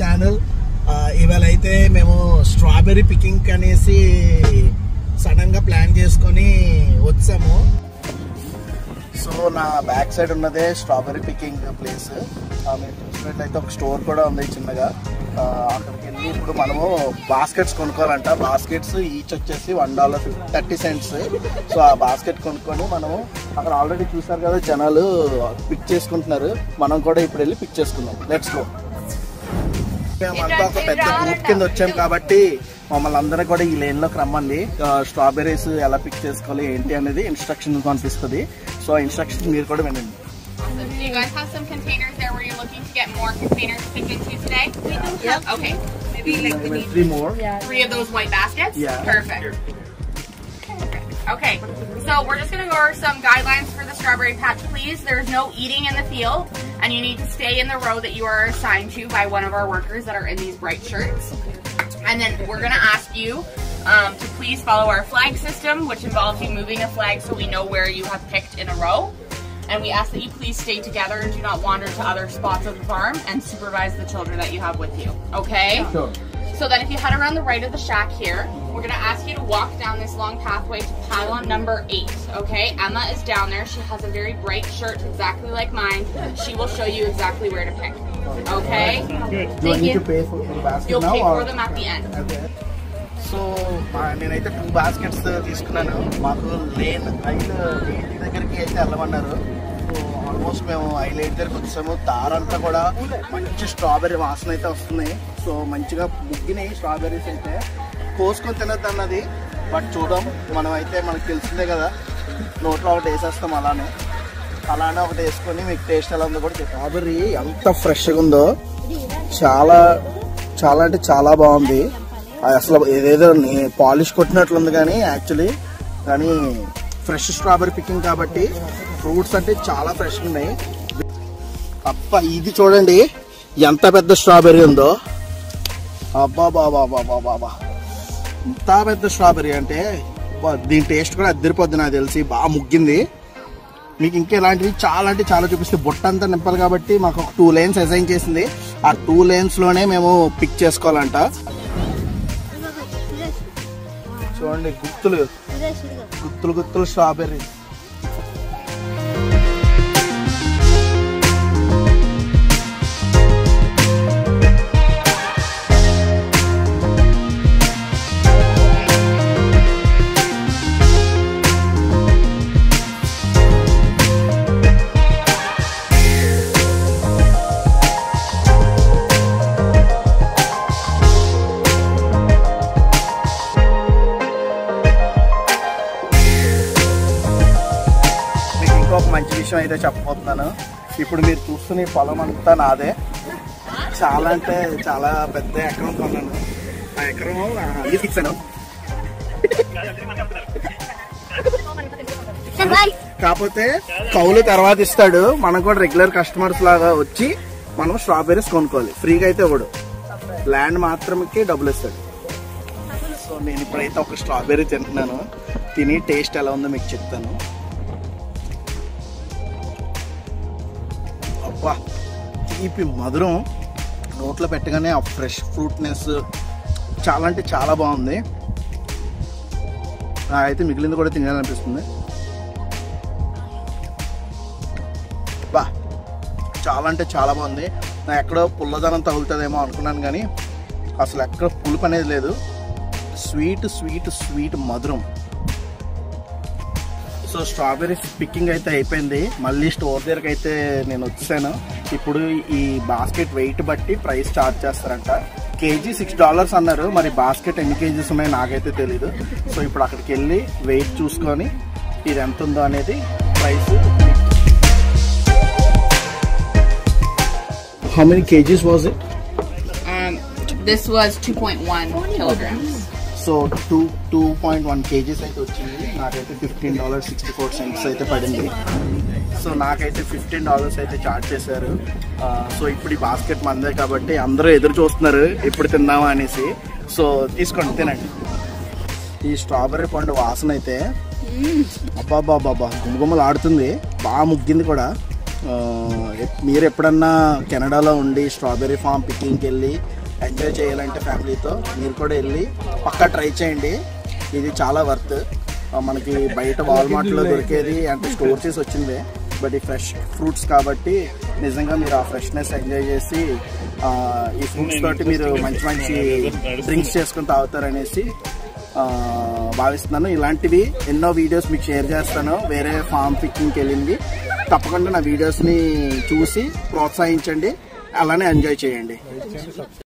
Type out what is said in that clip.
Channel. ఇవాళ అయితే మేము స్ట్రాబెర్రీ పికింగ్ అనేసి సడన్ గా ప్లాన్ చేసుకొని వచ్చాము. సో నా బ్యాక్ సైడ్ ఉన్నదే స్ట్రాబెర్రీ పికింగ్ ప్లేస్. మీరు చూసినట్లయితే ఒక స్టోర్ కూడా ఉంది చిన్నగా. అక్కడికి వెళ్ళి ఇప్పుడు మనము బాస్కెట్స్ కొనుక్కోవాలంట. బాస్కెట్స్ ఈచ్ వచ్చేసి $1.30. సో ఆ బాస్కెట్ కొనుక్కొని మనము అక్కడ ఆల్రెడీ చూసారు కదా జనాలు పిక్ చేసుకుంటున్నారు. మనం కూడా ఇప్పుడు వెళ్ళి పిక్ చేసుకుందాం. Let's go. మేమంతా ఒక పెద్ద గ్రూప్ కింద వచ్చాం కాబట్టి మమ్మల్ని అందరూ కూడా ఈ లైన్ లోకి రమ్మండి. స్ట్రాబెర్రీస్ ఎలా పిక్ చేసుకోవాలి ఏంటి అనేది ఇన్స్ట్రక్షన్ కనిపిస్తుంది. సో ఇన్స్ట్రక్షన్ మీరు కూడా వినండి. Do you guys have some containers there where you're looking to get more containers to pick into today? We do. Yeah. Okay. Maybe like we need 3 more. Yeah. 3 of those white baskets? Yeah. Perfect. Okay. So we're just going to go over some guidelines for the strawberry patch, please. There's no eating in the field, and you need to stay in the row that you are assigned to by one of our workers that are in these bright shirts. And then we're going to ask you to please follow our flag system, which involves you moving a flag so we know where you have picked in a row. And we ask that you please stay together and do not wander to other spots of the farm and supervise the children that you have with you. Okay? Sure. So then if you head around the right of the shack here, we're going to ask you to walk down this long pathway to pylon number 8. Okay? Emma is down there. She has a very bright shirt exactly like mine. She will show you exactly where to pick. Okay? Do I need to pay for the basket You'll now pay or? for them at the end. Okay. So నేనైతే 2 baskets తీసుకున్నాను. మాకు lane I'll 8 దగ్గరికి అయితే వెళ్ళమన్నారు. So almost మేము I'll 8 దగ్గరికి వచ్చాము. దారంతా కూడా మంచి స్ట్రాబెర్రీ వాసన అయితే వస్తుంది. సో మంచిగా ముగ్గినాయి స్ట్రాబెర్రీస్ అయితే. కోసుకొని తినద్దు అన్నది, బట్ చూద్దాం. మనం అయితే మనకు తెలిసిందే కదా, నోట్లో ఒకటి వేసేస్తాం. అలానే ఒకటి వేసుకొని మీకు టేస్ట్ ఎలా ఉందో కూడా. స్ట్రాబెర్రీ ఎంత ఫ్రెష్గా ఉందో, చాలా చాలా అంటే చాలా బాగుంది. అసలు ఏదేదో పాలిష్ కొట్టినట్లుంది కానీ యాక్చువల్లీ కానీ ఫ్రెష్ స్ట్రాబెర్రీ పికింగ్ కాబట్టి ఫ్రూట్స్ అంటే చాలా ఫ్రెష్గా ఉన్నాయి. అబ్బా ఇది చూడండి ఎంత పెద్ద స్ట్రాబెర్రీ ఉందో. అబ్బా బాబా బాబా బాబా ఇంత పెద్ద స్ట్రాబెర్రీ అంటే దీని టేస్ట్ కూడా అద్దరిపోద్ది నాకు తెలిసి. బాగా ముగ్గింది. మీకు ఇంకా ఇలాంటివి చాలా అంటే చాలా చూపిస్తే బుట్ట అంతా నింపాలి కాబట్టి మాకు ఒక 2 lanes అసైన్ చేసింది. ఆ 2 lanes లోనే మేము పిక్ చేసుకోవాలంట. చూడండి గుత్తులు స్ట్రాబెర్రీ. మంచి విషయం అయితే చెప్పబోతున్నాను. ఇప్పుడు మీరు చూస్తున్న పొలం అంతా నాదే. చాలా అంటే చాలా పెద్ద ఎకరం కొన్నాను. ఆ ఎకరం ఇచ్చాను. కాకపోతే కౌలు తర్వాత ఇస్తాడు. మనం కూడా రెగ్యులర్ కస్టమర్స్ లాగా వచ్చి మనం స్ట్రాబెర్రీస్ కొనుక్కోవాలి. ఫ్రీగా అయితే ఇవ్వడు, ల్యాండ్ మాత్రమే డబ్బులు ఇస్తాడు. సో నేను ఇప్పుడైతే ఒక స్ట్రాబెర్రీ తింటున్నాను. తిని టేస్ట్ ఎలా ఉందో మీకు చెప్తాను. అబ్బా తీపి మధురం నోట్లో పెట్టగానే ఆ ఫ్రెష్ ఫ్రూట్నెస్ చాలా అంటే చాలా బాగుంది. అయితే మిగిలింది కూడా తినాలనిపిస్తుంది. బా చాలా అంటే చాలా బాగుంది. నా ఎక్కడో పుల్లదనం తగులుతుందేమో అనుకున్నాను కానీ అసలు ఎక్కడ పులుపు అనేది లేదు. స్వీట్ స్వీట్ స్వీట్ మధురం. సో స్ట్రాబెర్రీ పికింగ్ అయితే అయిపోయింది. మళ్ళీ స్టోర్ దగ్గరికి అయితే నేను వచ్చాను. ఇప్పుడు ఈ బాస్కెట్ వెయిట్ బట్టి ప్రైస్ చార్జ్ చేస్తారంట. కేజీ $6 అన్నారు. మరి బాస్కెట్ ఎన్ని కేజీస్ ఉన్నాయో నాకైతే తెలీదు. సో ఇప్పుడు అక్కడికి వెళ్ళి వెయిట్ చూసుకొని ఇది ఎంత ఉందో అనేది price. How many kgs was it? This was 2.1 kilograms. So 2.1 kgs అయితే వచ్చింది. నాకైతే $15.64 అయితే పడింది. సో నాకైతే $15 అయితే చార్జ్ చేశారు. సో ఇప్పుడు ఈ బాస్కెట్ మందే కాబట్టి అందరూ ఎదురు చూస్తున్నారు ఎప్పుడు తిందామా అనేసి. సో తీసుకోండి, తినండి. ఈ స్ట్రాబెర్రీ పండు వాసన అయితే అబ్బాబాబాబా గుమ్మగుమ్మలు ఆడుతుంది. బాగా ముగ్గింది కూడా. మీరు ఎప్పుడన్నా కెనడాలో ఉండి స్ట్రాబెర్రీ ఫామ్ పికింగ్కి వెళ్ళి ఎంజాయ్ చేయాలంటే ఫ్యామిలీతో మీరు కూడా వెళ్ళి పక్కా ట్రై చేయండి. ఇది చాలా వర్త్. మనకి బయట వాల్మార్ట్లో దొరికేది అంటే స్టోర్ చేసి వచ్చిందే, బట్ ఈ ఫ్రెష్ ఫ్రూట్స్ కాబట్టి నిజంగా మీరు ఆ ఫ్రెష్నెస్ ఎంజాయ్ చేసి ఈ ఫ్రూట్స్ తోటి మీరు మంచి మంచి డ్రింక్స్ చేసుకుని తాగుతారనేసి భావిస్తున్నాను. ఇలాంటివి ఎన్నో వీడియోస్ మీకు షేర్ చేస్తాను. వేరే ఫామ్ పికింగ్కి వెళ్ళింది తప్పకుండా నా వీడియోస్ని చూసి ప్రోత్సహించండి, అలానే ఎంజాయ్ చేయండి.